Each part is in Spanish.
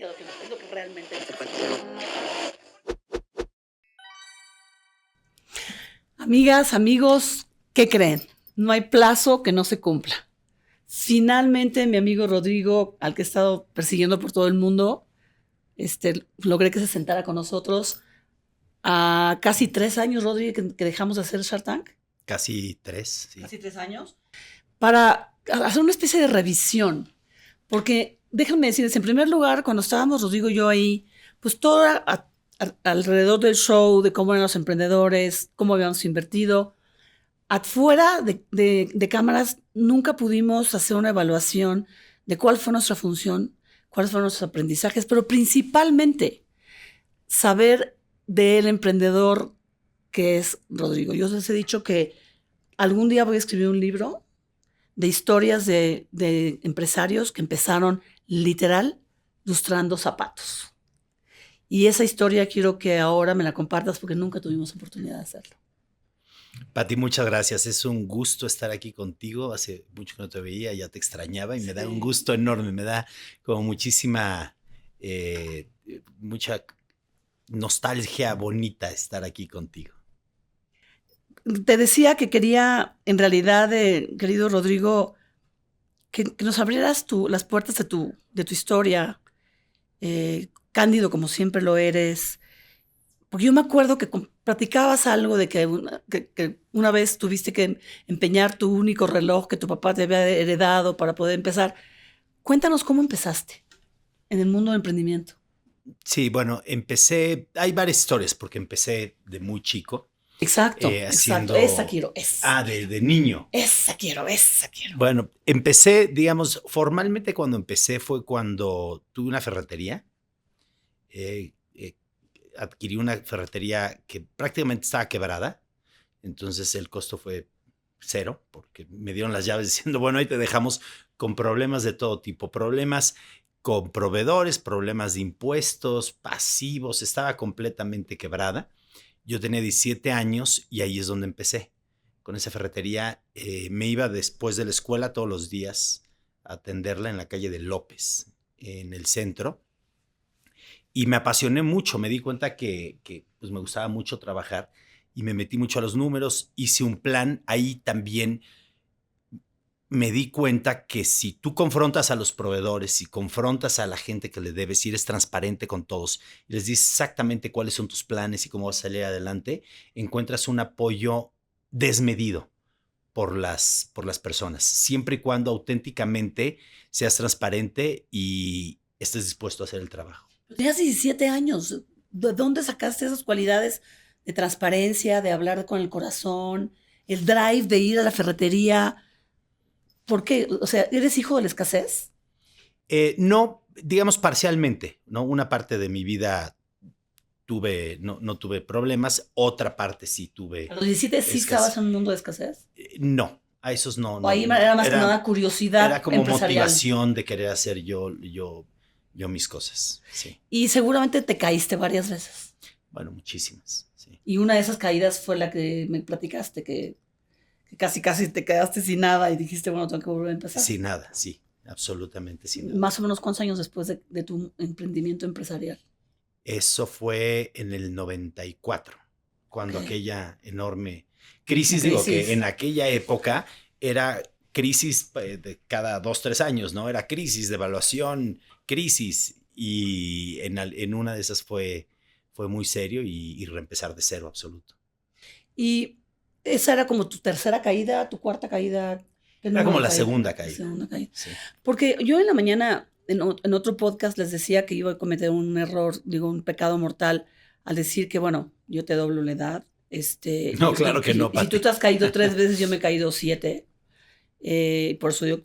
que es lo que realmente es. Amigas, amigos, ¿qué creen? No hay plazo que no se cumpla. Finalmente, mi amigo Rodrigo, al que he estado persiguiendo por todo el mundo, logré que se sentara con nosotros a casi 3 años, Rodrigo, que dejamos de hacer Shark Tank. Casi 3, sí. Casi 3 años. Para hacer una especie de revisión. Porque déjenme decirles, en primer lugar, cuando estábamos Rodrigo y yo ahí, pues todo era alrededor del show, de cómo eran los emprendedores, cómo habíamos invertido. Afuera de cámaras nunca pudimos hacer una evaluación de cuál fue nuestra función, cuáles fueron nuestros aprendizajes, pero principalmente saber del emprendedor que es Rodrigo. Yo les he dicho que algún día voy a escribir un libro de historias de empresarios que empezaron literal lustrando zapatos. Y esa historia quiero que ahora me la compartas porque nunca tuvimos oportunidad de hacerlo. Pati, muchas gracias. Es un gusto estar aquí contigo. Hace mucho que no te veía, ya te extrañaba y me da un gusto enorme. Me da como mucha nostalgia bonita estar aquí contigo. Te decía que quería, en realidad, querido Rodrigo, que nos abrieras las puertas de tu historia, cándido como siempre lo eres. Porque yo me acuerdo que platicabas algo de que una vez tuviste que empeñar tu único reloj que tu papá te había heredado para poder empezar. Cuéntanos cómo empezaste en el mundo del emprendimiento. Sí, bueno, hay varias historias porque empecé de muy chico. Exacto, exacto. Esa quiero, esa. De niño. Esa quiero. Bueno, empecé, digamos, formalmente cuando empecé fue cuando tuve una ferretería. Adquirí una ferretería que prácticamente estaba quebrada, entonces el costo fue 0, porque me dieron las llaves diciendo, bueno, ahí te dejamos con problemas de todo tipo, problemas con proveedores, problemas de impuestos, pasivos, estaba completamente quebrada. Yo tenía 17 años y ahí es donde empecé. Con esa ferretería me iba después de la escuela todos los días a atenderla en la calle de López, en el centro. Y me apasioné mucho, me di cuenta que pues me gustaba mucho trabajar y me metí mucho a los números, hice un plan, ahí también me di cuenta que si tú confrontas a los proveedores, si confrontas a la gente que le debes, si eres transparente con todos y les dices exactamente cuáles son tus planes y cómo vas a salir adelante, encuentras un apoyo desmedido por las personas, siempre y cuando auténticamente seas transparente y estés dispuesto a hacer el trabajo. Tenías 17 años. ¿De dónde sacaste esas cualidades de transparencia, de hablar con el corazón, el drive de ir a la ferretería? ¿Por qué? O sea, ¿eres hijo de la escasez? No, digamos parcialmente, ¿no? Una parte de mi vida no tuve problemas, otra parte sí tuve. ¿A los 17 sí estabas en un mundo de escasez? No, a esos no. ¿O ahí era más que nada curiosidad Era como empresarial? motivación de querer hacer yo mis cosas, sí. Y seguramente te caíste varias veces. Bueno, muchísimas, sí. Y una de esas caídas fue la que me platicaste, que casi te quedaste sin nada y dijiste, bueno, tengo que volver a empezar. Sin nada, sí, absolutamente sin nada. Más o menos, ¿cuántos años después de tu emprendimiento empresarial? Eso fue en el 94, cuando aquella enorme crisis, digo que en aquella época era crisis de cada 2, 3 años, ¿no? Era crisis, devaluación, crisis, y en una de esas fue muy serio y reempezar de cero absoluto. ¿Y esa era como tu tercera caída, tu cuarta caída? Era como la segunda caída. Sí. Porque yo en la mañana, en otro podcast, les decía que iba a cometer un error, un pecado mortal, al decir que, bueno, yo te doblo la edad. No, claro que no, Pati. Si tú te has caído 3 veces, yo me he caído 7. Por eso yo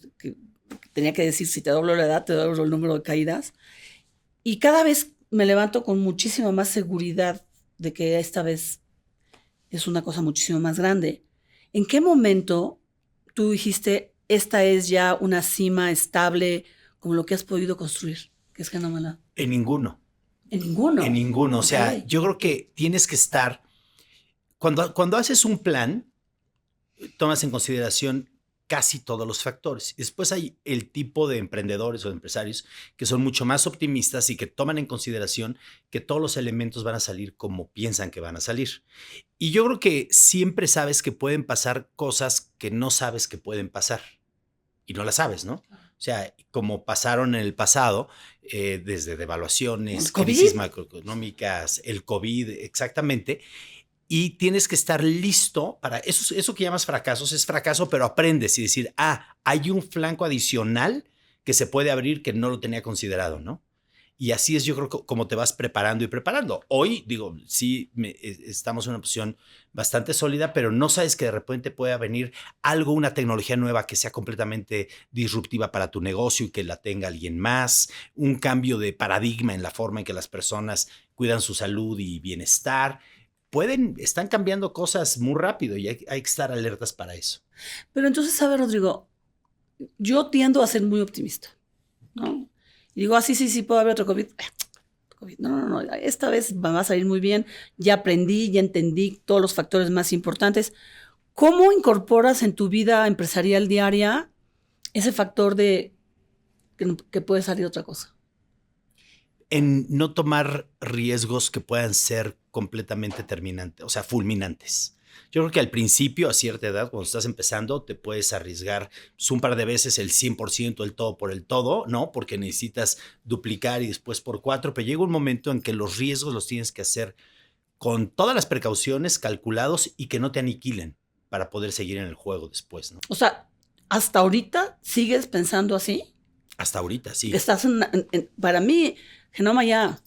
tenía que decir, si te doblo la edad, te doblo el número de caídas. Y cada vez me levanto con muchísima más seguridad de que esta vez es una cosa muchísimo más grande. ¿En qué momento tú dijiste, esta es ya una cima estable, como lo que has podido construir? Que es fenomenal. En ninguno. ¿En ninguno? En ninguno. O sea, yo creo que tienes que estar... Cuando haces un plan, tomas en consideración casi todos los factores. Y después hay el tipo de emprendedores o de empresarios que son mucho más optimistas y que toman en consideración que todos los elementos van a salir como piensan que van a salir. Y yo creo que siempre sabes que pueden pasar cosas que no sabes que pueden pasar. Y no las sabes, ¿no? O sea, como pasaron en el pasado, desde devaluaciones, crisis macroeconómicas, el COVID, exactamente. Y tienes que estar listo para eso que llamas fracasos, es fracaso, pero aprendes y decir, hay un flanco adicional que se puede abrir que no lo tenía considerado, ¿no? Y así es, yo creo, como te vas preparando y preparando. Hoy, digo, sí, estamos en una posición bastante sólida, pero no sabes que de repente pueda venir algo, una tecnología nueva que sea completamente disruptiva para tu negocio y que la tenga alguien más, un cambio de paradigma en la forma en que las personas cuidan su salud y bienestar. Están cambiando cosas muy rápido y hay que estar alertas para eso. Pero entonces, ¿sabes, Rodrigo? Yo tiendo a ser muy optimista, ¿no? Y digo, sí, puede haber otro COVID. No, esta vez va a salir muy bien. Ya aprendí, ya entendí todos los factores más importantes. ¿Cómo incorporas en tu vida empresarial diaria ese factor de que puede salir otra cosa? En no tomar riesgos que puedan ser completamente terminantes, o sea, fulminantes. Yo creo que al principio, a cierta edad, cuando estás empezando, te puedes arriesgar un par de veces el 100%, el todo por el todo, ¿no? Porque necesitas duplicar y después por 4, pero llega un momento en que los riesgos los tienes que hacer con todas las precauciones calculados y que no te aniquilen para poder seguir en el juego después, ¿no? O sea, ¿hasta ahorita sigues pensando así? Hasta ahorita, sí. Estás para mí, Genoma ya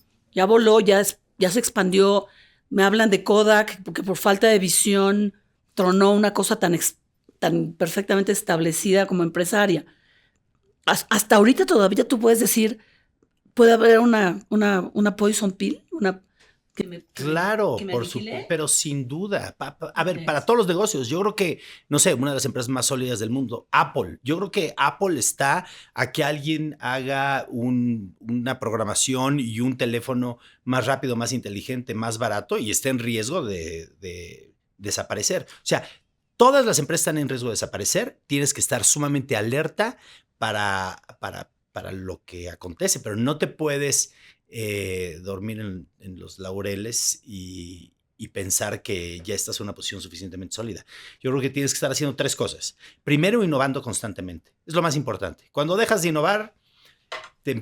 voló, ya se expandió. Me hablan de Kodak, porque por falta de visión tronó una cosa tan perfectamente establecida como empresaria. Hasta ahorita todavía tú puedes decir, puede haber una poison pill, Claro, por supuesto, pero sin duda. A ver, para todos los negocios, yo creo que, no sé, una de las empresas más sólidas del mundo, Apple. Yo creo que Apple está a que alguien haga una programación y un teléfono más rápido, más inteligente, más barato y esté en riesgo de desaparecer. O sea, todas las empresas están en riesgo de desaparecer. Tienes que estar sumamente alerta para lo que acontece, pero no te puedes dormir en los laureles y pensar que ya estás en una posición suficientemente sólida. Yo creo que tienes que estar haciendo 3 cosas. Primero, innovando constantemente. Es lo más importante. Cuando dejas de innovar,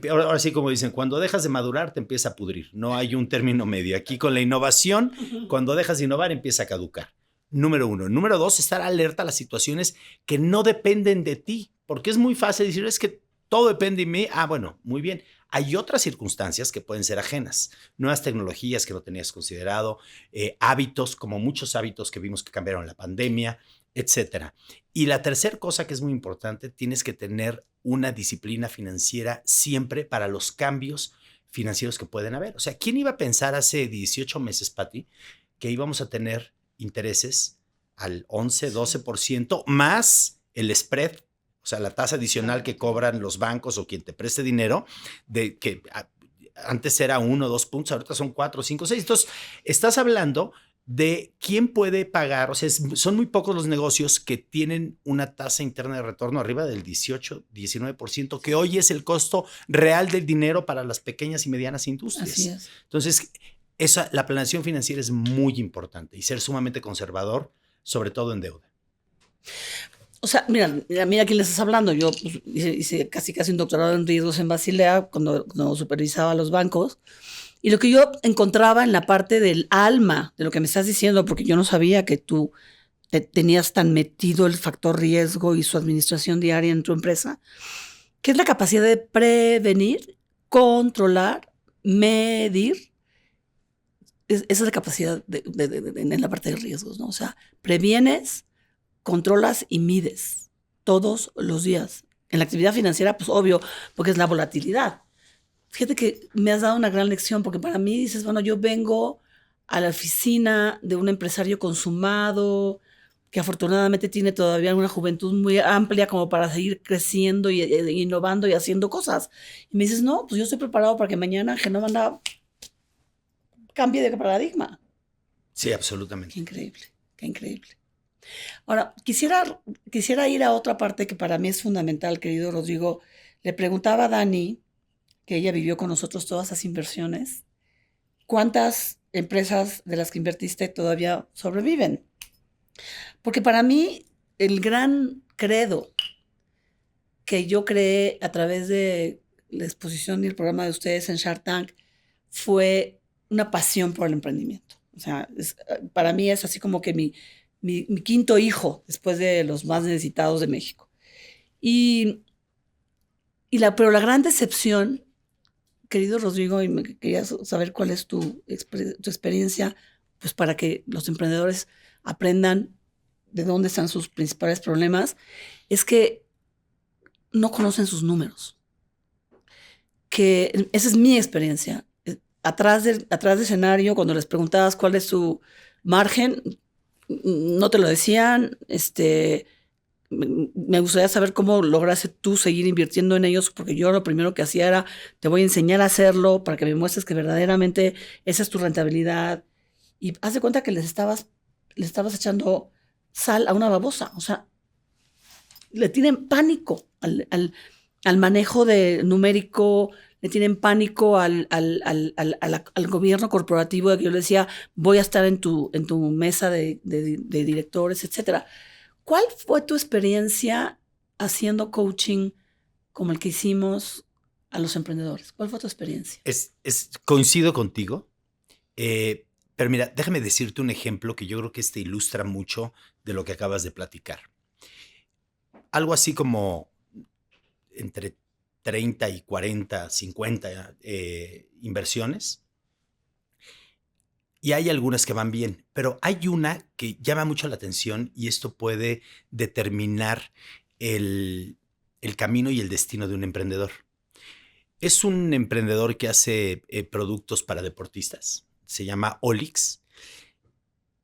ahora sí como dicen, cuando dejas de madurar te empieza a pudrir. No hay un término medio. Aquí con la innovación, cuando dejas de innovar empieza a caducar. Número 1. Número 2, estar alerta a las situaciones que no dependen de ti. Porque es muy fácil decir, es que todo depende de mí. Bueno, muy bien. Hay otras circunstancias que pueden ser ajenas, nuevas tecnologías que no tenías considerado, hábitos, como muchos hábitos que vimos que cambiaron en la pandemia, etcétera. Y la tercera cosa que es muy importante, tienes que tener una disciplina financiera siempre para los cambios financieros que pueden haber. O sea, ¿quién iba a pensar hace 18 meses, Pati, que íbamos a tener intereses al 11, 12% más el spread? O sea, la tasa adicional que cobran los bancos o quien te preste dinero, de que antes era 1 o 2 puntos, ahorita son 4, 5, 6. Entonces, estás hablando de quién puede pagar. O sea, son muy pocos los negocios que tienen una tasa interna de retorno arriba del 18, 19%, que hoy es el costo real del dinero para las pequeñas y medianas industrias. Así es. Entonces, la planeación financiera es muy importante y ser sumamente conservador, sobre todo en deuda. O sea, mira quién le estás hablando. Yo pues, hice casi un doctorado en riesgos en Basilea cuando supervisaba los bancos. Y lo que yo encontraba en la parte del alma de lo que me estás diciendo, porque yo no sabía que tú tenías tan metido el factor riesgo y su administración diaria en tu empresa, que es la capacidad de prevenir, controlar, medir. Esa es la capacidad en la parte de riesgos, ¿no? O sea, previenes, controlas y mides todos los días. En la actividad financiera, pues obvio, porque es la volatilidad. Fíjate que me has dado una gran lección, porque para mí dices, bueno, yo vengo a la oficina de un empresario consumado, que afortunadamente tiene todavía una juventud muy amplia como para seguir creciendo y innovando y haciendo cosas. Y me dices, no, pues yo estoy preparado para que mañana Genoma cambie de paradigma. Sí, absolutamente. Qué increíble, qué increíble. Ahora, quisiera ir a otra parte que para mí es fundamental, querido Rodrigo. Le preguntaba a Dani, que ella vivió con nosotros todas esas inversiones, ¿cuántas empresas de las que invertiste todavía sobreviven? Porque para mí el gran credo que yo creé a través de la exposición y el programa de ustedes en Shark Tank fue una pasión por el emprendimiento. O sea, para mí es así como que mi quinto hijo después de los más necesitados de México. Y, pero la gran decepción, querido Rodrigo, y me quería saber cuál es tu experiencia, pues para que los emprendedores aprendan de dónde están sus principales problemas, es que no conocen sus números. Que esa es mi experiencia. Atrás del escenario, cuando les preguntabas cuál es tu margen, no te lo decían. Me gustaría saber cómo lograste tú seguir invirtiendo en ellos, porque yo lo primero que hacía era, te voy a enseñar a hacerlo para que me muestres que verdaderamente esa es tu rentabilidad. Y haz de cuenta que le estabas echando sal a una babosa. O sea, le tienen pánico al manejo de numérico, le tienen pánico al gobierno corporativo, de que yo le decía, voy a estar en tu mesa de directores, etcétera. ¿Cuál fue tu experiencia haciendo coaching como el que hicimos a los emprendedores? ¿Cuál fue tu experiencia? Coincido contigo, pero mira, déjame decirte un ejemplo que yo creo que ilustra mucho de lo que acabas de platicar. Algo así como entre 30 y 40, 50 inversiones. Y hay algunas que van bien, pero hay una que llama mucho la atención y esto puede determinar el camino y el destino de un emprendedor. Es un emprendedor que hace productos para deportistas. Se llama Olix.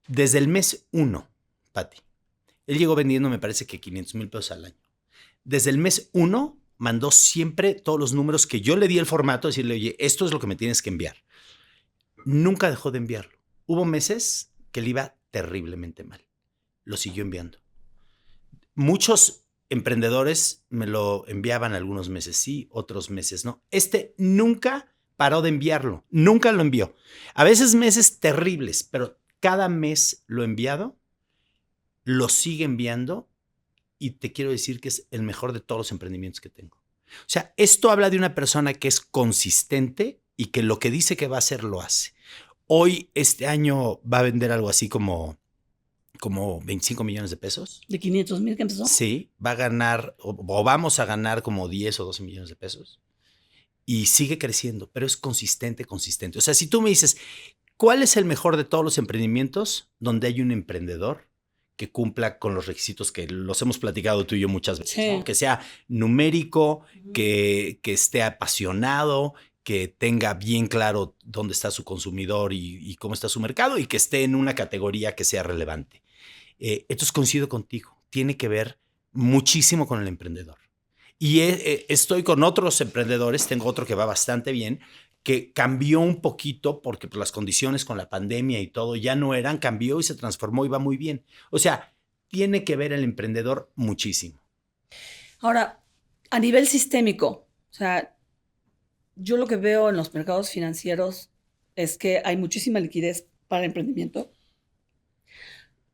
Desde el mes 1, Pati, él llegó vendiendo, me parece que 500,000 pesos al año. Desde el mes 1 mandó siempre todos los números que yo le di el formato, decirle, oye, esto es lo que me tienes que enviar. Nunca dejó de enviarlo. Hubo meses que le iba terriblemente mal. Lo siguió enviando. Muchos emprendedores me lo enviaban algunos meses sí, otros meses no. Nunca paró de enviarlo. Nunca lo envió. A veces meses terribles, pero cada mes lo enviado, lo sigue enviando y te quiero decir que es el mejor de todos los emprendimientos que tengo. O sea, esto habla de una persona que es consistente y que lo que dice que va a hacer, lo hace. Hoy, este año, va a vender algo así como 25 millones de pesos. ¿De 500,000 que empezó? Sí, va a ganar o vamos a ganar como 10 o 12 millones de pesos. Y sigue creciendo, pero es consistente. O sea, si tú me dices, ¿cuál es el mejor de todos los emprendimientos? Donde hay un emprendedor que cumpla con los requisitos que los hemos platicado tú y yo muchas veces, sí, ¿no? Que sea numérico, que esté apasionado, que tenga bien claro dónde está su consumidor y cómo está su mercado y que esté en una categoría que sea relevante. Entonces coincido contigo, tiene que ver muchísimo con el emprendedor. Y estoy con otros emprendedores, tengo otro que va bastante bien, que cambió un poquito porque pues, las condiciones con la pandemia y todo ya no eran, cambió y se transformó y va muy bien. O sea, tiene que ver el emprendedor muchísimo. Ahora, a nivel sistémico, o sea, yo lo que veo en los mercados financieros es que hay muchísima liquidez para emprendimiento.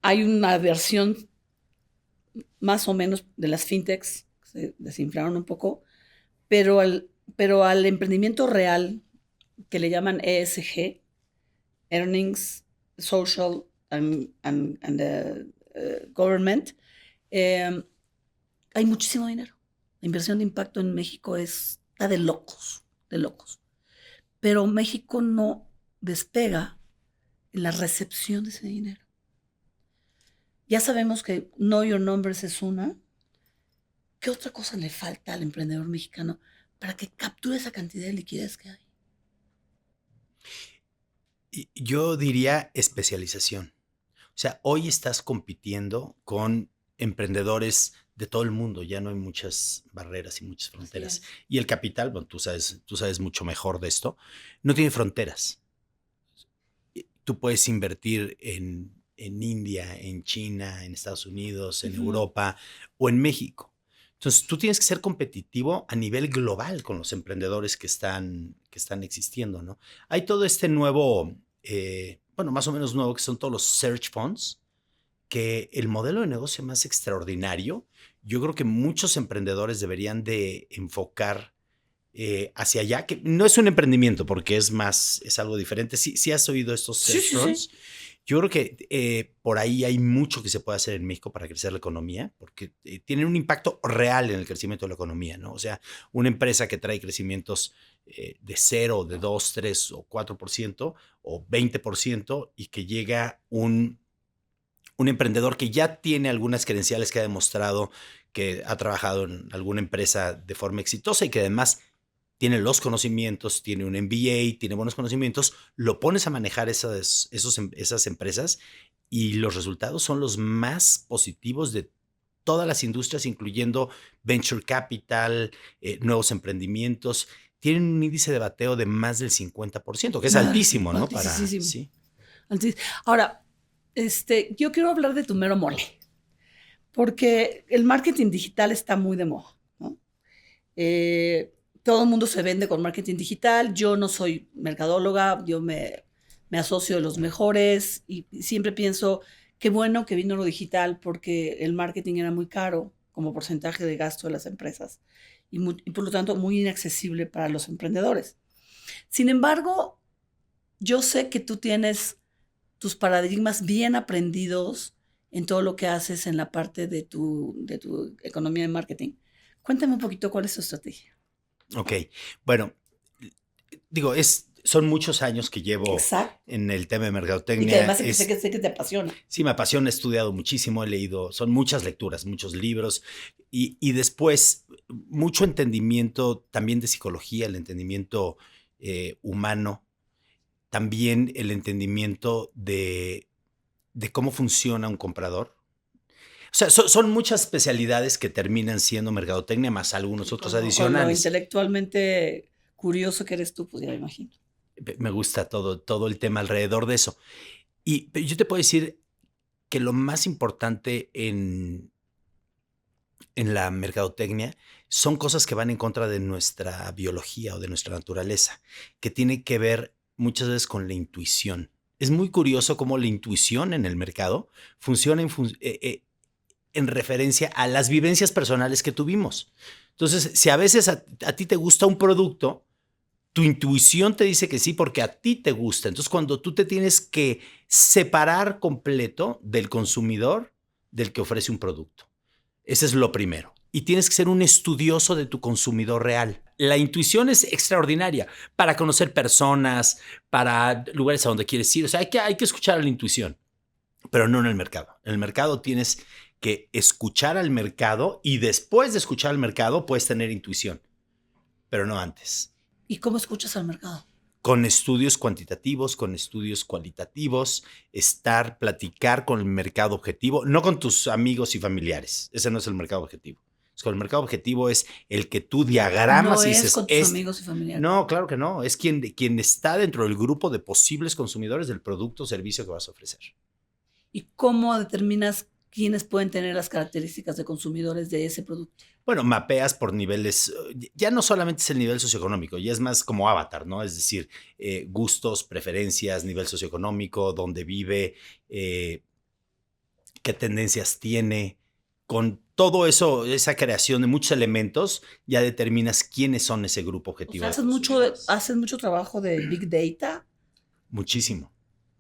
Hay una versión más o menos de las fintechs, que se desinflaron un poco, pero al emprendimiento real, que le llaman ESG, Earnings, Social and Government, hay muchísimo dinero. La inversión de impacto en México está de locos. Pero México no despega en la recepción de ese dinero. Ya sabemos que Know Your Numbers es una. ¿Qué otra cosa le falta al emprendedor mexicano para que capture esa cantidad de liquidez que hay? Yo diría especialización. O sea, hoy estás compitiendo con emprendedores de todo el mundo, ya no hay muchas barreras y muchas fronteras. Y el capital, bueno, tú sabes mucho mejor de esto, no tiene fronteras. Tú puedes invertir en en India, en China, en Estados Unidos, en Ujú. Europa o en México. Entonces, tú tienes que ser competitivo a nivel global con los emprendedores que están existiendo, ¿no? Hay todo este nuevo, bueno, más o menos nuevo, que son todos los search funds, que el modelo de negocio más extraordinario, yo creo que muchos emprendedores deberían de enfocar hacia allá, que no es un emprendimiento porque es más, es algo diferente. Sí has oído estos Sí, search sí, sí. funds. Yo creo que por ahí hay mucho que se puede hacer en México para crecer la economía, porque tienen un impacto real en el crecimiento de la economía, ¿no? O sea, una empresa que trae crecimientos de 0, de 2, 3 o 4% o 20% y que llega un emprendedor que ya tiene algunas credenciales, que ha demostrado que ha trabajado en alguna empresa de forma exitosa y que además tiene los conocimientos, tiene un MBA, tiene buenos conocimientos, lo pones a manejar esas empresas y los resultados son los más positivos de todas las industrias, incluyendo venture capital, nuevos emprendimientos. Tienen un índice de bateo de más del 50%, que es Ay, altísimo, ¿no? Para, altísimo. sí. Ahora, yo quiero hablar de tu mero mole, porque el marketing digital está muy de moda, ¿no? Todo el mundo se vende con marketing digital. Yo no soy mercadóloga, me asocio de los mejores y siempre pienso, qué bueno que vino lo digital porque el marketing era muy caro como porcentaje de gasto de las empresas y por lo tanto muy inaccesible para los emprendedores. Sin embargo, yo sé que tú tienes tus paradigmas bien aprendidos en todo lo que haces en la parte de tu economía de marketing. Cuéntame un poquito cuál es tu estrategia. Ok, bueno, digo, son muchos años que llevo Exacto. en el tema de Y que mercadotecnia. además sé que te apasiona. Sí, me apasiona, he estudiado muchísimo, he leído, son muchas lecturas, muchos libros y después mucho entendimiento también de psicología, el entendimiento humano, también el entendimiento de cómo funciona un comprador. O sea, son muchas especialidades que terminan siendo mercadotecnia más algunos otros Con lo adicionales. intelectualmente curioso que eres tú, pues ya me imagino. Me gusta todo el tema alrededor de eso. Pero yo te puedo decir que lo más importante en la mercadotecnia son cosas que van en contra de nuestra biología o de nuestra naturaleza, que tiene que ver muchas veces con la intuición. Es muy curioso cómo la intuición en el mercado funciona en referencia a las vivencias personales que tuvimos. Entonces, si a veces a ti te gusta un producto, tu intuición te dice que sí porque a ti te gusta. Entonces, cuando tú te tienes que separar completo del consumidor del que ofrece un producto. Ese es lo primero. Y tienes que ser un estudioso de tu consumidor real. La intuición es extraordinaria para conocer personas, para lugares a donde quieres ir. O sea, hay que escuchar a la intuición, pero no en el mercado. En el mercado tienes que escuchar al mercado y después de escuchar al mercado puedes tener intuición, pero no antes. ¿Y cómo escuchas al mercado? Con estudios cuantitativos, con estudios cualitativos, platicar con el mercado objetivo, no con tus amigos y familiares. Ese no es el mercado objetivo. Con el mercado objetivo es el que tú No diagramas y es dices, con tus amigos y familiares. no, claro que no, es quien está dentro del grupo de posibles consumidores del producto o servicio que vas a ofrecer. ¿Y cómo determinas quiénes pueden tener las características de consumidores de ese producto? Bueno, mapeas por niveles, ya no solamente es el nivel socioeconómico, ya es más como avatar, ¿no? Es decir, gustos, preferencias, nivel socioeconómico, dónde vive, qué tendencias tiene. Con todo eso, esa creación de muchos elementos, ya determinas quiénes son ese grupo objetivo. O sea, haces mucho trabajo de Big Data. Muchísimo.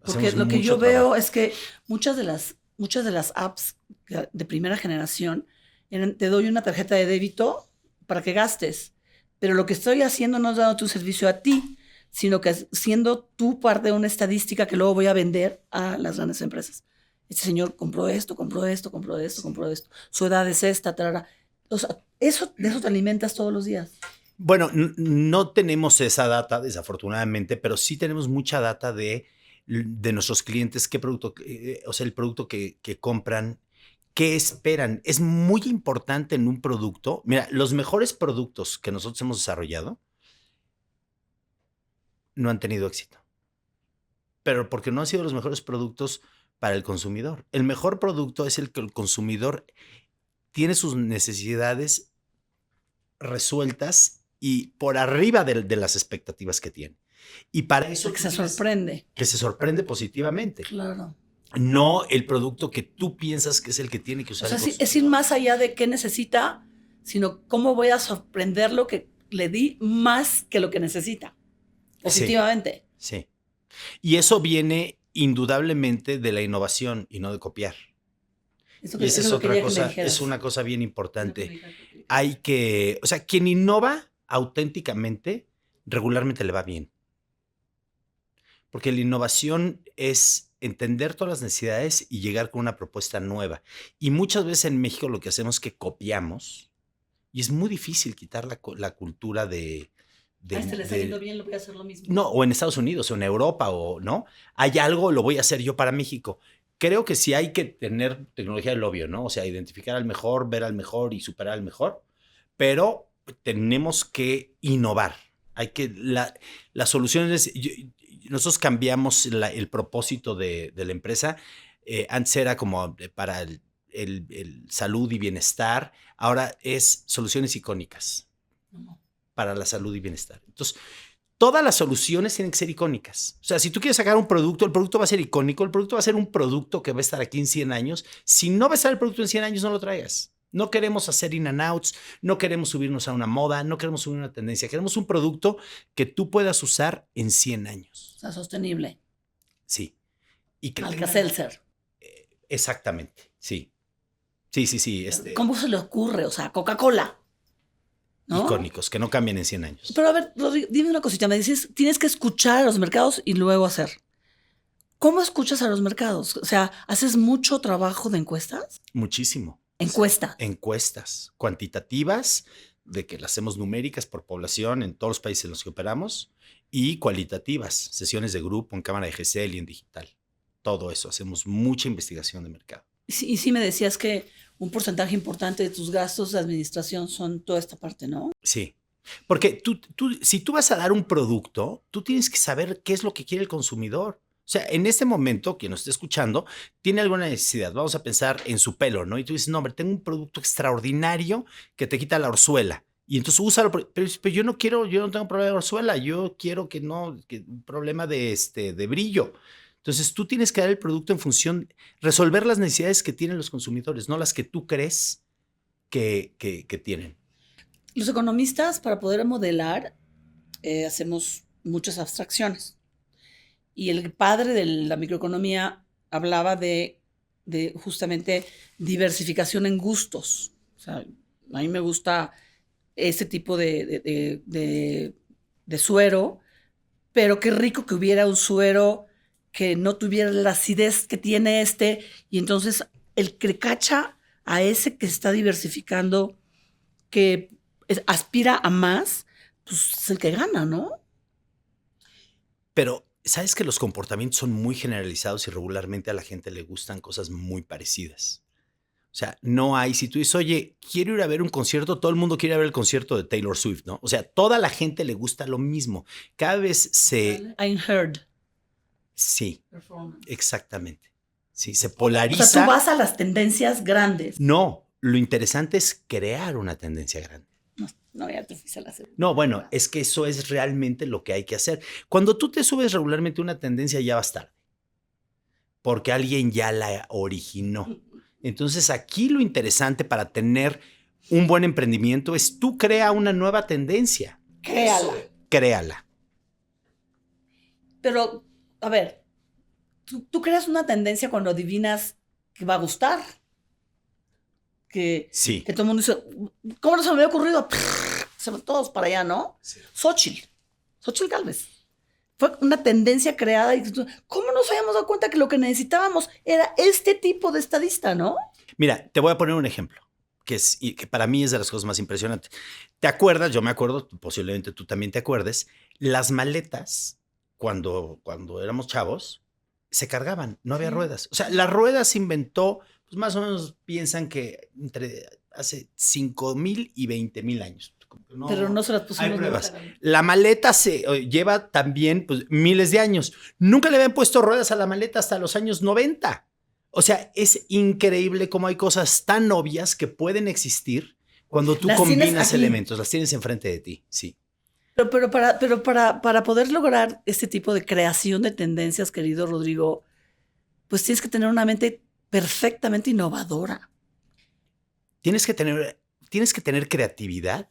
Porque lo que yo veo es que muchas de las apps de primera generación te doy una tarjeta de débito para que gastes, pero lo que estoy haciendo no es dando tu servicio a ti, sino que siendo tú parte de una estadística que luego voy a vender a las grandes empresas. Este señor compró esto, compró esto, compró esto, compró esto. Su edad es esta, tarara. O sea, de eso te alimentas todos los días. Bueno, no tenemos esa data, desafortunadamente, pero sí tenemos mucha data de nuestros clientes, qué producto, o sea, el producto que compran, qué esperan. Es muy importante en un producto. Mira, los mejores productos que nosotros hemos desarrollado no han tenido éxito. Pero porque no han sido los mejores productos, para el consumidor. El mejor producto es el que el consumidor tiene sus necesidades resueltas y por arriba de las expectativas que tiene. Y para eso que se sorprende. Que se sorprende positivamente. Claro. No el producto que tú piensas que es el que tiene que usar. O sea, es ir más allá de qué necesita, sino cómo voy a sorprender lo que le di más que lo que necesita. Positivamente. Sí. Y eso viene indudablemente de la innovación y no de copiar. Y esa es otra cosa, es una cosa bien importante. Hay que, o sea, quien innova auténticamente, regularmente le va bien. Porque la innovación es entender todas las necesidades y llegar con una propuesta nueva. Y muchas veces en México lo que hacemos es que copiamos y es muy difícil quitar la cultura de a este le está yendo bien, lo voy a hacer lo mismo. No, o en Estados Unidos, o en Europa, o no. Hay algo, lo voy a hacer yo para México. Creo que sí hay que tener tecnología del obvio, ¿no? O sea, identificar al mejor, ver al mejor y superar al mejor. Pero tenemos que innovar. Hay que, las soluciones, nosotros cambiamos el propósito de la empresa. Antes era como para el salud y bienestar. Ahora es soluciones icónicas. Para la salud y bienestar. Entonces, todas las soluciones tienen que ser icónicas. O sea, si tú quieres sacar un producto, el producto va a ser icónico, el producto va a ser un producto que va a estar aquí en 100 años. Si no va a estar el producto en 100 años, no lo traigas. No queremos hacer in and outs, no queremos subirnos a una moda, no queremos subir una tendencia. Queremos un producto que tú puedas usar en 100 años. O sea, sostenible. Sí. Y que Alka-Seltzer. Exactamente, sí. Sí. ¿Cómo se le ocurre? O sea, Coca-Cola. ¿No? Icónicos, que no cambian en 100 años. Pero a ver, Rodrigo, dime una cosita. Me dices, tienes que escuchar a los mercados y luego hacer. ¿Cómo escuchas a los mercados? O sea, ¿haces mucho trabajo de encuestas? Muchísimo. Encuesta. Encuestas cuantitativas, de que las hacemos numéricas por población en todos los países en los que operamos, y cualitativas, sesiones de grupo en cámara de GCL y en digital. Todo eso, hacemos mucha investigación de mercado. Y sí me decías que un porcentaje importante de tus gastos de administración son toda esta parte, ¿no? Sí, porque si tú vas a dar un producto, tú tienes que saber qué es lo que quiere el consumidor. O sea, en este momento, quien nos esté escuchando, tiene alguna necesidad. Vamos a pensar en su pelo, ¿no? Y tú dices, no, hombre, tengo un producto extraordinario que te quita la orzuela. Y entonces úsalo, pero yo no tengo problema de orzuela, yo quiero que un problema de brillo. Entonces tú tienes que dar el producto en función, resolver las necesidades que tienen los consumidores, no las que tú crees que tienen. Los economistas, para poder modelar, hacemos muchas abstracciones. Y el padre de la microeconomía hablaba de justamente diversificación en gustos. O sea, a mí me gusta este tipo de suero, pero qué rico que hubiera un suero que no tuviera la acidez que tiene y entonces el que cacha a ese que se está diversificando, que aspira a más, pues es el que gana, ¿no? Pero ¿sabes que los comportamientos son muy generalizados y regularmente a la gente le gustan cosas muy parecidas? O sea, no hay, si tú dices, oye, quiero ir a ver un concierto, todo el mundo quiere ir a ver el concierto de Taylor Swift, ¿no? O sea, toda la gente le gusta lo mismo. Cada vez I'm heard. Sí, exactamente. Sí, se polariza. O sea, tú vas a las tendencias grandes. No, lo interesante es crear una tendencia grande. No, ya te fuiste a la segunda. No, bueno, es que eso es realmente lo que hay que hacer. Cuando tú te subes regularmente una tendencia, ya vas tarde. Porque alguien ya la originó. Entonces, aquí lo interesante para tener un buen emprendimiento es tú crea una nueva tendencia. Créala. Pero, a ver, tú creas una tendencia cuando adivinas que va a gustar. Sí. Que todo el mundo dice, ¿cómo no se me había ocurrido? Se van todos para allá, ¿no? Sí. Xochitl Gálvez. Fue una tendencia creada y ¿cómo nos habíamos dado cuenta que lo que necesitábamos era este tipo de estadista, no? Mira, te voy a poner un ejemplo que para mí es de las cosas más impresionantes. ¿Te acuerdas? Yo me acuerdo, posiblemente tú también te acuerdes, las maletas cuando éramos chavos se cargaban, no había ruedas. O sea, la rueda se inventó, pues más o menos piensan que hace 5,000 y 20,000 años. Pero no se las pusimos. Hay pruebas. La maleta se lleva también pues, miles de años. Nunca le habían puesto ruedas a la maleta hasta los años 90. O sea, es increíble cómo hay cosas tan obvias que pueden existir cuando tú combinas elementos, las tienes enfrente de ti, sí. Pero para poder lograr este tipo de creación de tendencias, querido Rodrigo, pues tienes que tener una mente perfectamente innovadora. Tienes que tener creatividad,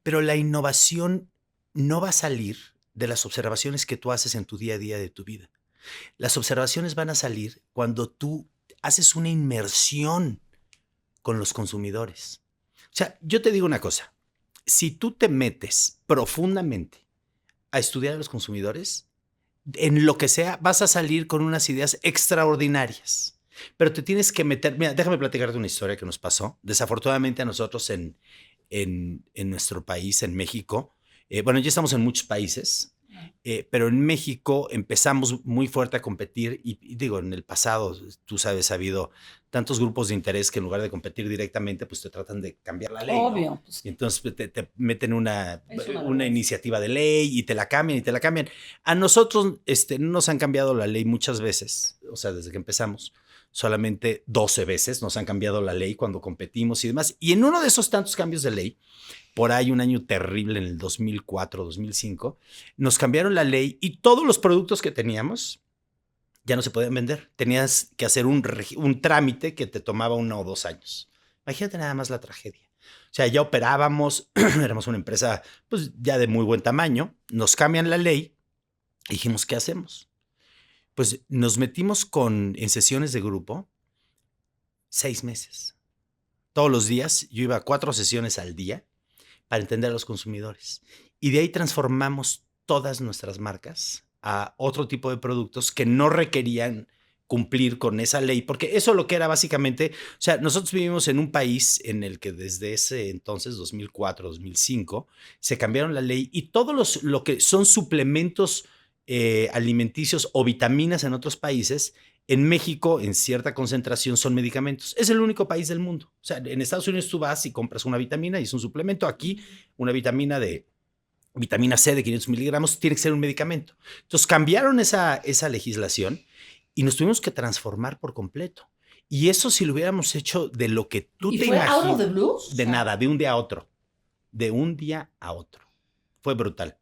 pero la innovación no va a salir de las observaciones que tú haces en tu día a día de tu vida. Las observaciones van a salir cuando tú haces una inmersión con los consumidores. O sea, yo te digo una cosa, si tú te metes profundamente a estudiar a los consumidores, en lo que sea, vas a salir con unas ideas extraordinarias. Pero te tienes que meter, mira, déjame platicarte una historia que nos pasó. Desafortunadamente a nosotros en nuestro país, en México, bueno, ya estamos en muchos países, pero en México empezamos muy fuerte a competir y digo, en el pasado, tú sabes, ha habido tantos grupos de interés que en lugar de competir directamente, pues te tratan de cambiar la ley. Obvio. ¿No? Y entonces te meten una iniciativa de ley y te la cambian y te la cambian. A nosotros no nos han cambiado la ley muchas veces, o sea, desde que empezamos. Solamente 12 veces nos han cambiado la ley cuando competimos y demás. Y en uno de esos tantos cambios de ley, por ahí un año terrible en el 2004, 2005, nos cambiaron la ley y todos los productos que teníamos ya no se podían vender. Tenías que hacer un trámite que te tomaba 1 o 2 años. Imagínate nada más la tragedia. O sea, ya operábamos, éramos una empresa pues ya de muy buen tamaño, nos cambian la ley y dijimos, ¿qué hacemos? Pues nos metimos en sesiones de grupo 6 meses. Todos los días, yo iba a 4 sesiones al día para entender a los consumidores. Y de ahí transformamos todas nuestras marcas a otro tipo de productos que no requerían cumplir con esa ley, porque eso lo que era básicamente, o sea, nosotros vivimos en un país en el que desde ese entonces, 2004, 2005, se cambiaron la ley y todos lo que son suplementos alimenticios o vitaminas en otros países, en México, en cierta concentración, son medicamentos. Es el único país del mundo. O sea, en Estados Unidos tú vas y compras una vitamina y es un suplemento. Aquí, una vitamina C de 500 miligramos tiene que ser un medicamento. Entonces, cambiaron esa legislación y nos tuvimos que transformar por completo. Y eso si lo hubiéramos hecho de lo que tú te imaginas. ¿Out of the blue? De nada, de un día a otro. De un día a otro. Fue brutal.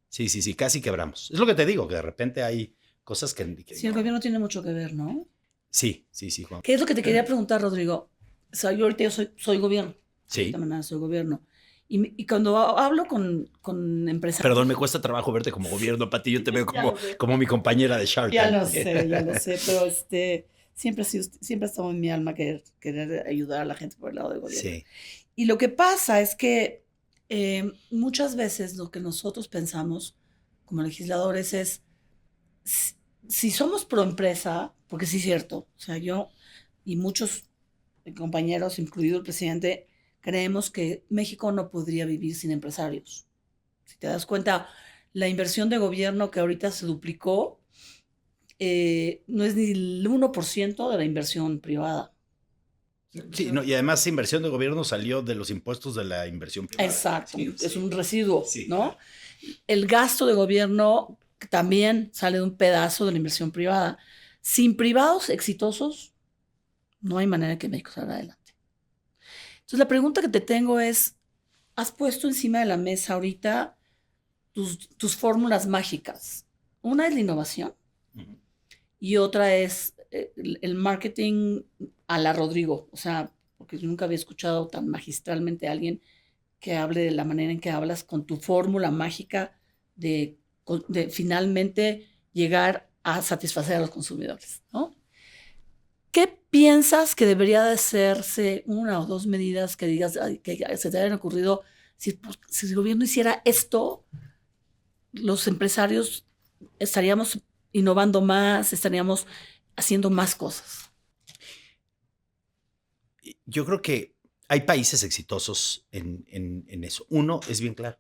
Sí, casi quebramos. Es lo que te digo, que de repente hay cosas que sí, el gobierno tiene mucho que ver, ¿no? Sí, Juan. ¿Qué es lo que te quería preguntar, Rodrigo? O sea, yo ahorita soy gobierno. Sí. De esta manera soy gobierno. Y cuando hablo con empresarios... Perdón, me cuesta trabajo verte como gobierno, Pati. Yo te veo como mi compañera de Shark Tank. Ya lo sé, pero siempre ha estado en mi alma querer ayudar a la gente por el lado del gobierno. Sí. Y lo que pasa es que muchas veces lo que nosotros pensamos como legisladores es, si somos pro empresa, porque sí es cierto, o sea, yo y muchos compañeros, incluido el presidente, creemos que México no podría vivir sin empresarios. Si te das cuenta, la inversión de gobierno que ahorita se duplicó no es ni el 1% de la inversión privada. Sí, no, y además esa inversión de gobierno salió de los impuestos de la inversión privada. Exacto, sí, es un residuo, ¿no? El gasto de gobierno también sale de un pedazo de la inversión privada. Sin privados exitosos, no hay manera que México salga adelante. Entonces, la pregunta que te tengo es, ¿has puesto encima de la mesa ahorita tus fórmulas mágicas? Una es la innovación y otra es el marketing a la Rodrigo. O sea, porque yo nunca había escuchado tan magistralmente a alguien que hable de la manera en que hablas con tu fórmula mágica de finalmente llegar a satisfacer a los consumidores, ¿no? ¿Qué piensas que debería de hacerse 1 o 2 medidas que digas que se te hayan ocurrido? Si el gobierno hiciera esto, los empresarios estaríamos innovando más, estaríamos haciendo más cosas. Yo creo que hay países exitosos en eso. Uno es bien claro.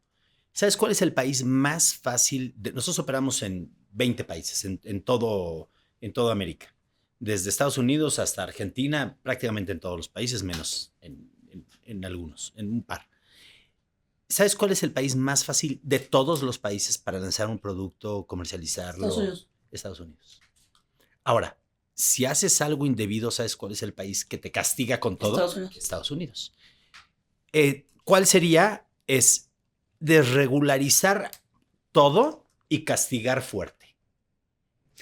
¿Sabes cuál es el país más fácil? Nosotros operamos en 20 países, en toda América. Desde Estados Unidos hasta Argentina, prácticamente en todos los países, menos en algunos, en un par. ¿Sabes cuál es el país más fácil de todos los países para lanzar un producto, comercializarlo? Estados Unidos. Estados Unidos. Ahora, si haces algo indebido, ¿sabes cuál es el país que te castiga con todo? Estados Unidos. Estados Unidos. ¿Cuál sería? Es desregularizar todo y castigar fuerte.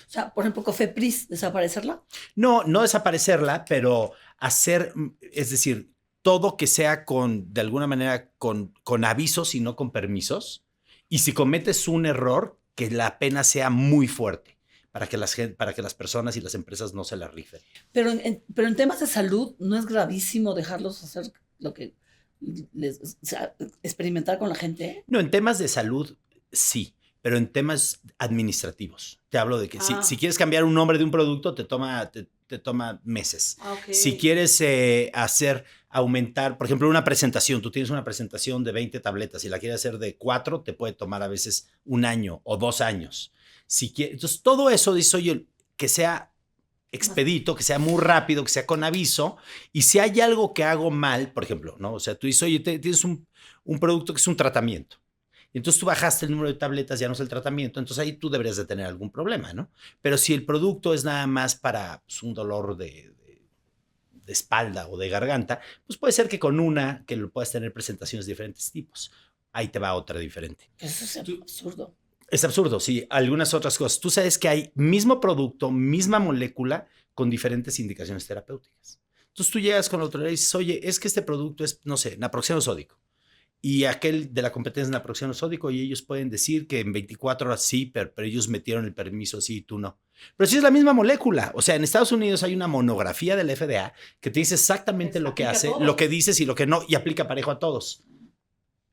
O sea, por ejemplo, Cofepris, ¿desaparecerla? No, no desaparecerla, pero hacer, es decir, todo que sea de alguna manera, con avisos y no con permisos. Y si cometes un error, que la pena sea muy fuerte para que las personas y las empresas no se la rifen. Pero en temas de salud, ¿no es gravísimo dejarlos hacer lo que o sea, experimentar con la gente? No, en temas de salud, sí, pero en temas administrativos. Te hablo de que si quieres cambiar un nombre de un producto, te toma meses. Okay. Si quieres aumentar, por ejemplo, una presentación, tú tienes una presentación de 20 tabletas y la quieres hacer de 4, te puede tomar a veces 1 año o 2 años. Entonces, todo eso, dice, oye, que sea expedito, que sea muy rápido, que sea con aviso. Y si hay algo que hago mal, por ejemplo, ¿no? O sea, tú dices, oye, tienes un producto que es un tratamiento. Y entonces tú bajaste el número de tabletas, ya no es el tratamiento, entonces ahí tú deberías de tener algún problema, ¿no? Pero si el producto es nada más para pues, un dolor de espalda o de garganta, pues puede ser que con una, que lo puedas tener presentaciones de diferentes tipos. Ahí te va otra diferente. Eso es absurdo. Es absurdo, sí. Algunas otras cosas. Tú sabes que hay mismo producto, misma molécula, con diferentes indicaciones terapéuticas. Entonces tú llegas con la autoridad y dices, oye, es que este producto es, no sé, naproxeno sódico. Y aquel de la competencia es naproxeno sódico y ellos pueden decir que en 24 horas sí, pero ellos metieron el permiso sí y tú no. Pero sí es la misma molécula. O sea, en Estados Unidos hay una monografía del FDA que te dice exactamente lo que hace, lo que dices y lo que no, y aplica parejo a todos.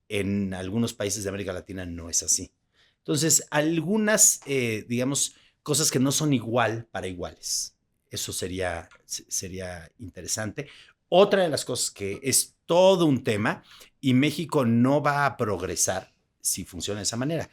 En algunos países de América Latina no es así. Entonces, algunas, digamos, cosas que no son igual para iguales. Eso sería interesante. Otra de las cosas que es todo un tema y México no va a progresar si funciona de esa manera.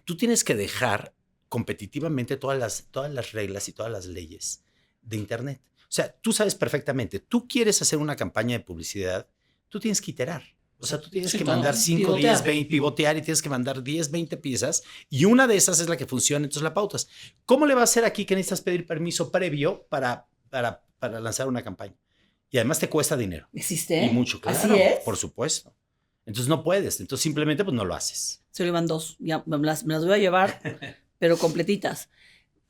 Tú tienes que dejar competitivamente todas las reglas y todas las leyes de Internet. O sea, tú sabes perfectamente, tú quieres hacer una campaña de publicidad, tú tienes que iterar. O sea, tú tienes que mandar 5, 10, 20, pivotear y tienes que mandar 10, 20 piezas y una de esas es la que funciona, entonces la pautas. ¿Cómo le va a hacer aquí que necesitas pedir permiso previo para lanzar una campaña? Y además te cuesta dinero. ¿Existe? Y mucho, claro. ¿Así es? Por supuesto. Entonces no puedes, entonces simplemente pues no lo haces. Se lo llevan 2, ya me las voy a llevar, pero completitas.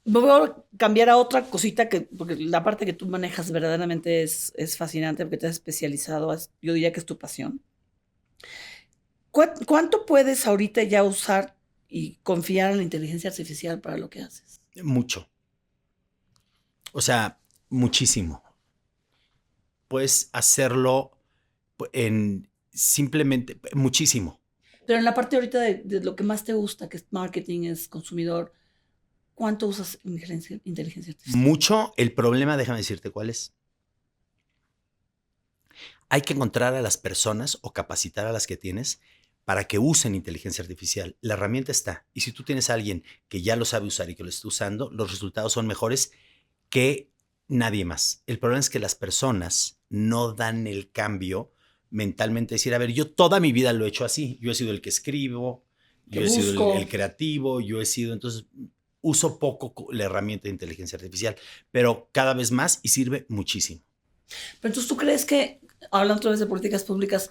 Me voy a cambiar a otra cosita, porque la parte que tú manejas verdaderamente es fascinante, porque te has especializado, yo diría que es tu pasión. ¿Cuánto puedes ahorita ya usar y confiar en la inteligencia artificial para lo que haces? Mucho. O sea, muchísimo. Puedes hacerlo simplemente muchísimo. Pero en la parte ahorita de lo que más te gusta, que es marketing, es consumidor, ¿cuánto usas inteligencia artificial? Mucho. El problema, déjame decirte cuál es. Hay que encontrar a las personas o capacitar a las que tienes para que usen inteligencia artificial. La herramienta está. Y si tú tienes a alguien que ya lo sabe usar y que lo está usando, los resultados son mejores que nadie más. El problema es que las personas no dan el cambio mentalmente. Decir, a ver, yo toda mi vida lo he hecho así. Yo he sido el que escribo, yo he sido el creativo, entonces uso poco la herramienta de inteligencia artificial, pero cada vez más y sirve muchísimo. Pero entonces, ¿tú crees que, hablando otra vez de políticas públicas,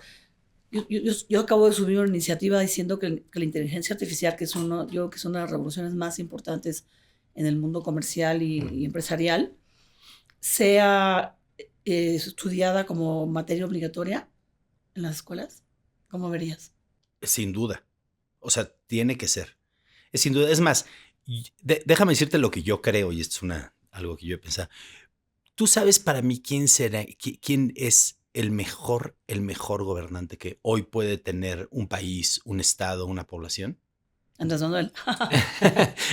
yo acabo de subir una iniciativa diciendo que la inteligencia artificial, que es yo creo que es una de las revoluciones más importantes en el mundo comercial y empresarial, sea estudiada como materia obligatoria en las escuelas? ¿Cómo verías? Sin duda. O sea, tiene que ser. Sin duda. Es más, déjame decirte lo que yo creo, y esto es algo que yo he pensado. ¿Tú sabes para mí quién es el mejor gobernante que hoy puede tener un país, un estado, una población? Andrés Manuel.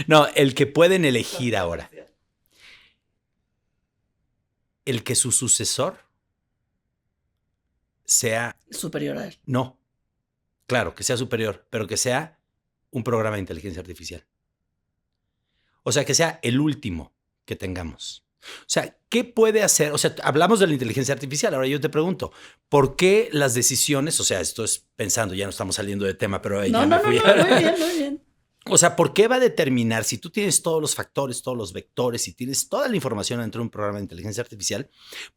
No, el que pueden elegir ahora. El que su sucesor sea... superior a él. No, claro, que sea superior, pero que sea un programa de inteligencia artificial. O sea, que sea el último que tengamos. O sea, ¿qué puede hacer? O sea, hablamos de la inteligencia artificial. Ahora yo te pregunto, ¿por qué las decisiones? O sea, esto es pensando, ya no estamos saliendo de tema, pero No, muy bien. O sea, ¿por qué va a determinar si tú tienes todos los factores, todos los vectores y tienes toda la información dentro de un programa de inteligencia artificial?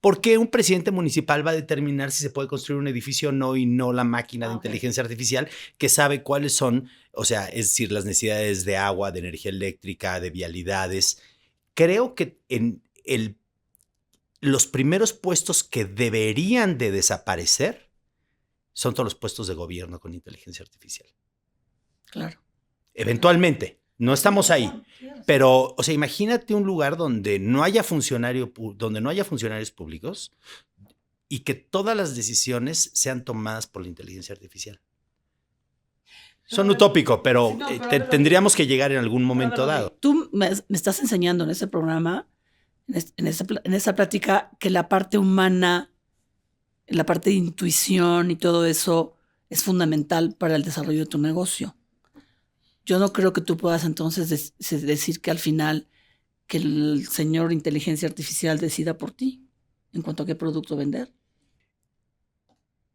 ¿Por qué un presidente municipal va a determinar si se puede construir un edificio o no y no la máquina de inteligencia artificial que sabe cuáles son, o sea, es decir, las necesidades de agua, de energía eléctrica, de vialidades? Creo que los primeros puestos que deberían de desaparecer son todos los puestos de gobierno con inteligencia artificial. Claro. Eventualmente, no estamos ahí, pero, o sea, imagínate un lugar donde no haya funcionarios públicos y que todas las decisiones sean tomadas por la inteligencia artificial. Son utópico, pero tendríamos que llegar en algún momento dado. Tú me estás enseñando en ese programa, en esa plática, que la parte humana, la parte de intuición y todo eso es fundamental para el desarrollo de tu negocio. Yo no creo que tú puedas entonces decir que al final que el señor inteligencia artificial decida por ti en cuanto a qué producto vender.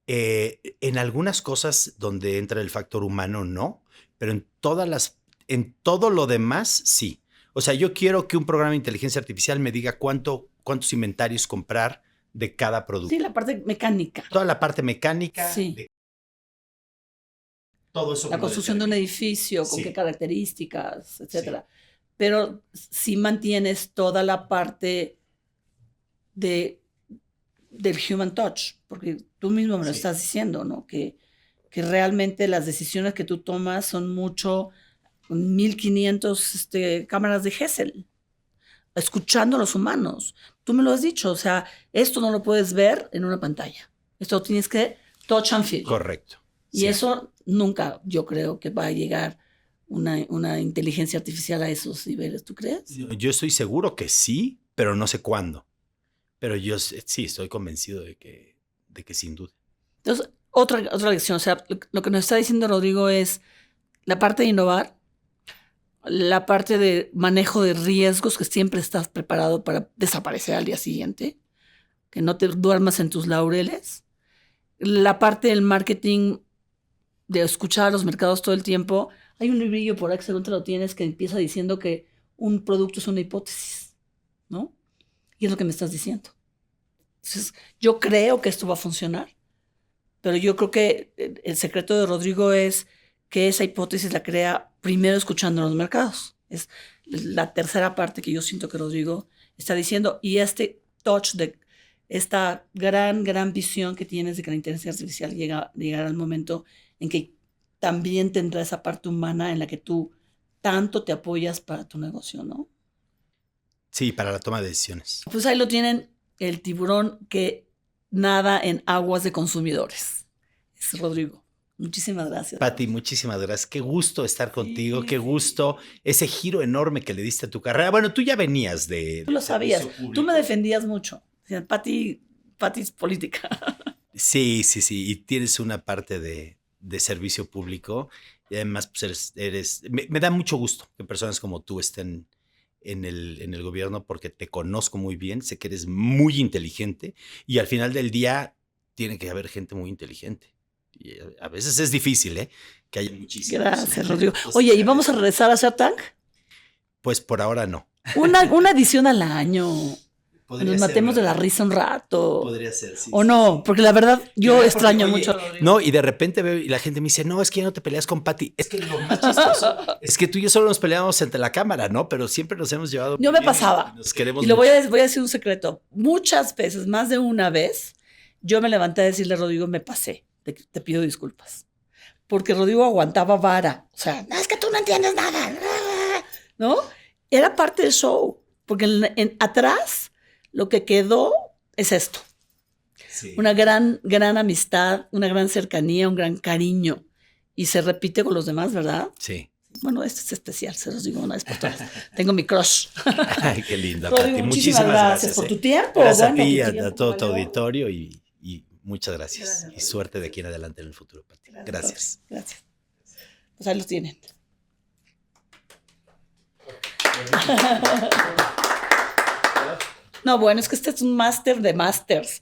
En algunas cosas donde entra el factor humano, no, pero en todo lo demás, sí. O sea, yo quiero que un programa de inteligencia artificial me diga cuántos inventarios comprar de cada producto. Sí, la parte mecánica. Toda la parte mecánica. Sí. Todo eso. La construcción de un edificio, con qué características, etcétera. Sí. Pero si mantienes toda la parte del human touch, porque tú mismo me lo estás diciendo, ¿no? Que realmente las decisiones que tú tomas son mucho 1500 cámaras de Gesell, escuchando a los humanos. Tú me lo has dicho, o sea, esto no lo puedes ver en una pantalla. Esto tienes que touch and feel. Correcto. Y eso nunca, yo creo que va a llegar una inteligencia artificial a esos niveles. ¿Tú crees? Yo estoy seguro que sí, pero no sé cuándo. Pero yo sí estoy convencido de que sin duda. Entonces, otra lección. O sea, lo que nos está diciendo Rodrigo es la parte de innovar, la parte de manejo de riesgos, que siempre estás preparado para desaparecer al día siguiente, que no te duermas en tus laureles, la parte del marketing, de escuchar a los mercados todo el tiempo. Hay un librillo por ahí que según te lo tienes que empieza diciendo que un producto es una hipótesis, ¿no? Y es lo que me estás diciendo. Entonces, yo creo que esto va a funcionar, pero yo creo que el secreto de Rodrigo es que esa hipótesis la crea primero escuchando a los mercados. Es la tercera parte que yo siento que Rodrigo está diciendo. Y este touch de esta gran visión que tienes de que la inteligencia artificial llegará al momento en que también tendrá esa parte humana en la que tú tanto te apoyas para tu negocio, ¿no? Sí, para la toma de decisiones. Pues ahí lo tienen, el tiburón que nada en aguas de consumidores. Es Rodrigo. Muchísimas gracias. Pati, muchísimas gracias. Qué gusto estar contigo, qué gusto. Ese giro enorme que le diste a tu carrera. Bueno, tú ya venías de... Tú lo sabías. Tú me defendías mucho. Pati es política. Sí. Y tienes una parte de servicio público. Y además, pues me da mucho gusto que personas como tú estén en el gobierno, porque te conozco muy bien, sé que eres muy inteligente y al final del día tiene que haber gente muy inteligente. Y a veces es difícil, que haya muchísimos. Gracias, Rodrigo. Oye, ¿y vamos a regresar a Shark Tank? Pues por ahora no. Una edición al año. Nos matemos de la risa un rato. Podría ser, sí. O no, porque la verdad yo extraño mucho. No, y de repente veo y la gente me dice, no, es que ya no te peleas con Pati. Es que lo más chistoso es que tú y yo solo nos peleamos ante la cámara, ¿no? Pero siempre nos hemos llevado. Yo me pasaba. Nos queremos y lo voy a decir un secreto. Muchas veces, más de una vez, yo me levanté a decirle a Rodrigo, me pasé. Te pido disculpas. Porque Rodrigo aguantaba vara. O sea, no, es que tú no entiendes nada. ¿No? Era parte del show. Porque atrás lo que quedó es esto. Sí. Una gran amistad, una gran cercanía, un gran cariño. Y se repite con los demás, ¿verdad? Sí. Bueno, este es especial, se los digo una vez por todas. Tengo mi crush. Ay, qué linda, Rodrigo, Pati. Muchísimas gracias por tu tiempo. Gracias a ti y a todo tu auditorio y muchas gracias. Y suerte de aquí en adelante en el futuro, Pati. Gracias. Gracias. Pues ahí los tienen. No, bueno, es que este es un máster de másters.